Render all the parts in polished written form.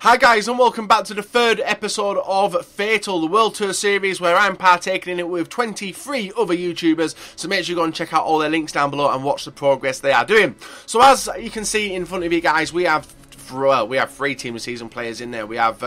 Hi guys, and welcome back to the third episode of F8TAL, the World Tour series, where I'm partaking in it with 23 other YouTubers, so make sure you go and check out all their links down below and watch the progress they are doing. So as you can see in front of you guys, we have 3 team of season players in there. We have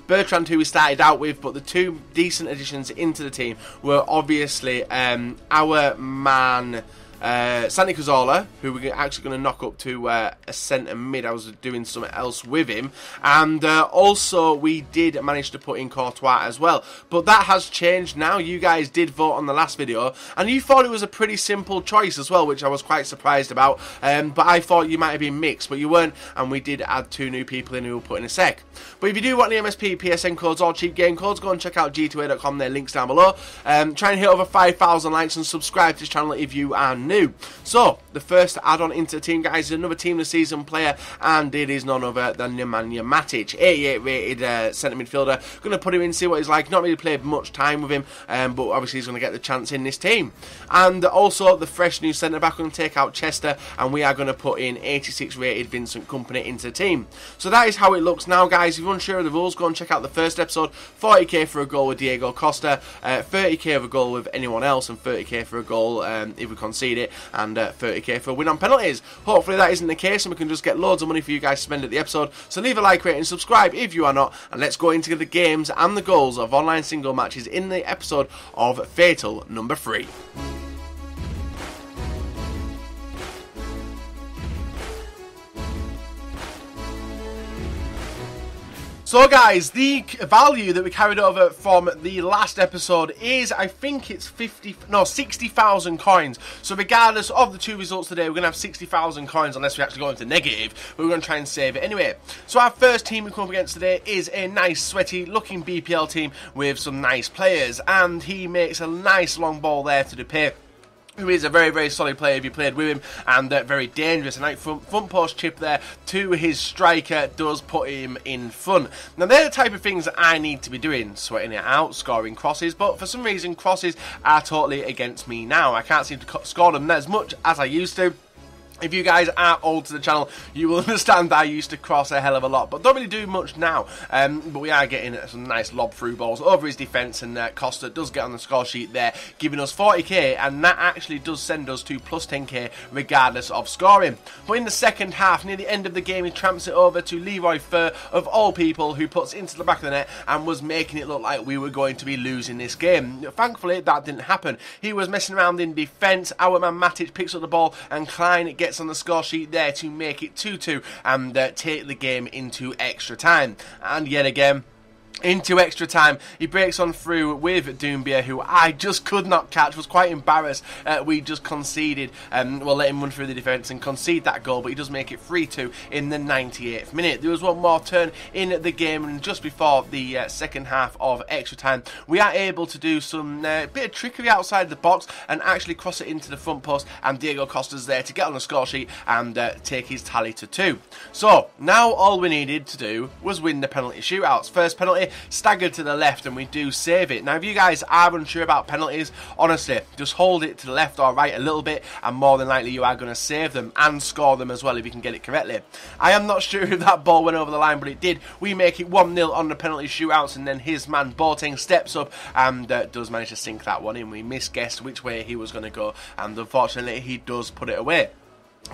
Bertrand, who we started out with, but the two decent additions into the team were obviously our man Santi Cazorla, who we're actually going to knock up to a centre mid. I was doing something else with him, and also we did manage to put in Courtois as well, but that has changed now. You guys did vote on the last video and you thought it was a pretty simple choice as well, which I was quite surprised about, but I thought you might have been mixed, but you weren't, and we did add 2 new people in who we'll put in a sec. But if you do want the MSP, PSN codes or cheap game codes, go and check out g2a.com, their links down below. Try and hit over 5,000 likes and subscribe to this channel if you are new. So, the first add-on into the team, guys, is another team of the season player, and it is none other than Nemanja Matic, 88 rated centre midfielder. Going to put him in, see what he's like. Not really played much time with him, but obviously he's going to get the chance in this team. And also the fresh new centre back, going to take out Chester, and we are going to put in 86 rated Vincent Kompany into the team. So that is how it looks now, guys. If you're unsure of the rules, go and check out the first episode. 40k for a goal with Diego Costa, 30k of a goal with anyone else, and 30k for a goal if we concede it, and 30k for a win on penalties. Hopefully that isn't the case and we can just get loads of money for you guys to spend at the episode. So leave a like, rate and subscribe if you are not, and let's go into the games and the goals of online single matches in the episode of F8TAL number 3. So guys, the value that we carried over from the last episode is, I think it's 60,000 coins. So regardless of the 2 results today, we're going to have 60,000 coins unless we actually go into negative, but we're going to try and save it anyway. So our first team we come up against today is a nice sweaty looking BPL team with some nice players, and he makes a nice long ball there to Depay, who is a very, very solid player if you played with him, and very dangerous. And like front post chip there to his striker does put him in front. Now they're the type of things that I need to be doing, sweating it out, scoring crosses, but for some reason crosses are totally against me now. I can't seem to score them as much as I used to. If you guys are old to the channel, you will understand that I used to cross a hell of a lot, but don't really do much now. But we are getting some nice lob through balls over his defence, and Costa does get on the score sheet there, giving us 40k, and that actually does send us to plus 10k regardless of scoring. But in the second half, near the end of the game, he tramps it over to Leroy Fer, of all people, who puts it into the back of the net and was making it look like we were going to be losing this game. Thankfully, that didn't happen. He was messing around in defence. Our man Matic picks up the ball, and Klein gets on the score sheet there to make it 2-2 and take the game into extra time. And yet again, into extra time, he breaks on through with Doumbia, who I just could not catch. Was quite embarrassed. We just conceded. We'll let him run through the defence and concede that goal, but he does make it 3-2 in the 98th minute. There was one more turn in the game, and just before the second half of extra time, we are able to do some bit of trickery outside the box and actually cross it into the front post, and Diego Costa's there to get on the score sheet and take his tally to 2. So now all we needed to do was win the penalty shootouts. First penalty, staggered to the left, and we do save it. Now if you guys are unsure about penalties, honestly, just hold it to the left or right a little bit, and more than likely you are going to save them and score them as well if you can get it correctly. I am not sure if that ball went over the line, but it did. We make it 1-0 on the penalty shootouts, and then his man Boateng steps up and does manage to sink that one in. We misguessed which way he was going to go, and unfortunately he does put it away.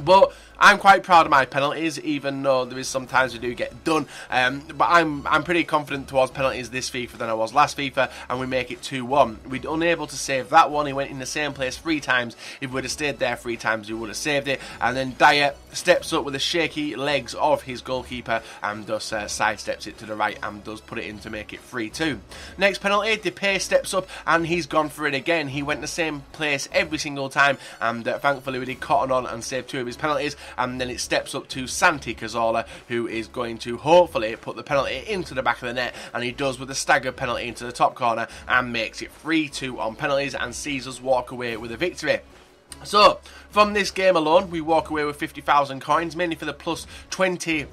But I'm quite proud of my penalties, even though there is sometimes we do get done. But I'm pretty confident towards penalties this FIFA than I was last FIFA, and we make it 2-1. We're unable to save that one. He went in the same place 3 times. If we would have stayed there 3 times, we would have saved it. And then Dyer steps up with the shaky legs of his goalkeeper and just sidesteps it to the right and does put it in to make it 3-2. Next penalty, Depay steps up and he's gone for it again. He went the same place every single time, and thankfully we did cotton on and saved 2 of his penalties, and then it steps up to Santi Cazorla, who is going to hopefully put the penalty into the back of the net, and he does with a staggered penalty into the top corner and makes it 3-2 on penalties and sees us walk away with a victory. So, from this game alone, we walk away with 50,000 coins, mainly for the plus 20,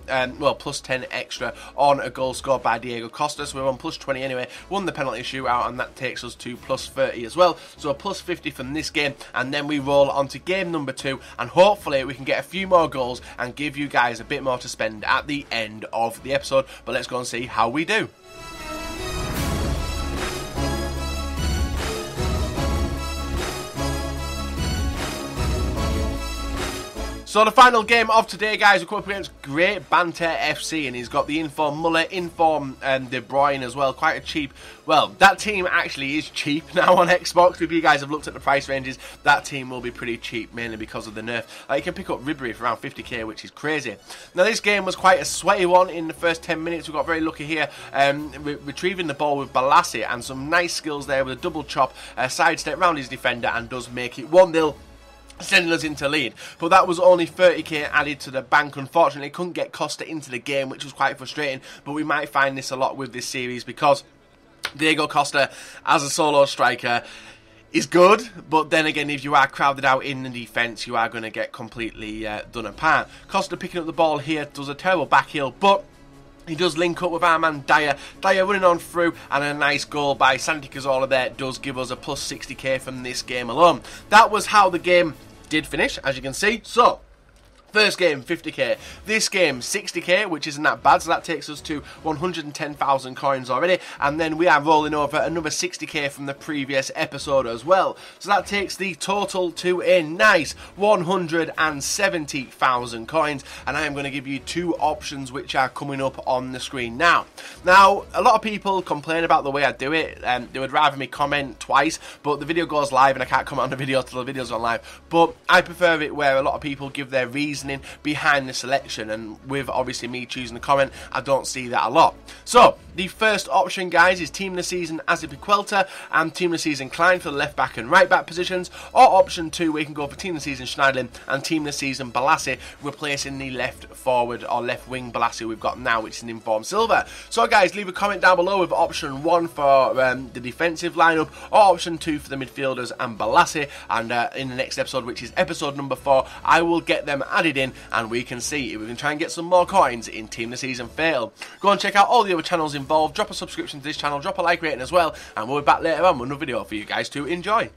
plus 10 extra on a goal scored by Diego Costa. So we're on plus 20 anyway, won the penalty shootout, and that takes us to plus 30 as well. So a plus 50 from this game, and then we roll on to game number 2, and hopefully we can get a few more goals and give you guys a bit more to spend at the end of the episode. But let's go and see how we do. So the final game of today, guys, we're coming up against Great Banter FC, and he's got the inform Muller, inform De Bruyne as well. Quite a cheap, well, that team actually is cheap now on Xbox. If you guys have looked at the price ranges, that team will be pretty cheap, mainly because of the nerf. You can pick up Ribery for around 50k, which is crazy. Now, this game was quite a sweaty one in the first 10 minutes. We got very lucky here, retrieving the ball with Balassi, and some nice skills there with a double chop, sidestep round his defender, and does make it 1-0. Sending us into lead, but that was only 30k added to the bank. Unfortunately, couldn't get Costa into the game, which was quite frustrating, but we might find this a lot with this series because Diego Costa as a solo striker is good, but then again, if you are crowded out in the defence, you are going to get completely done apart. Costa picking up the ball here does a terrible back heel, but he does link up with our man Dyer. Dyer running on through, and a nice goal by Santi Cazorla there does give us a plus 60k from this game alone. That was how the game did finish, as you can see. So, first game, 50k. This game, 60k, which isn't that bad. So that takes us to 110,000 coins already. And then we are rolling over another 60k from the previous episode as well. So that takes the total to a nice 170,000 coins. And I am going to give you 2 options which are coming up on the screen now. Now, a lot of people complain about the way I do it. They would rather me comment twice, but the video goes live and I can't comment on the video till the video's on live. But I prefer it where a lot of people give their reasons behind the selection, and with obviously me choosing the comment, I don't see that a lot. So the first option, guys, is team of the season Azpilicueta and team of the season Klein for the left back and right back positions, or option 2 we can go for team of the season Schneiderlin and team of the season Balassi, replacing the left forward or left wing Balassi we've got now, which is an informed silver. So guys, leave a comment down below with option 1 for the defensive lineup, or option 2 for the midfielders and Balassi, and in the next episode, which is episode number 4, I will get them added in, and we can see if we can try and get some more coins in Team of the Season Fail. Go and check out all the other channels involved, drop a subscription to this channel, drop a like rating as well, and we'll be back later on with another video for you guys to enjoy.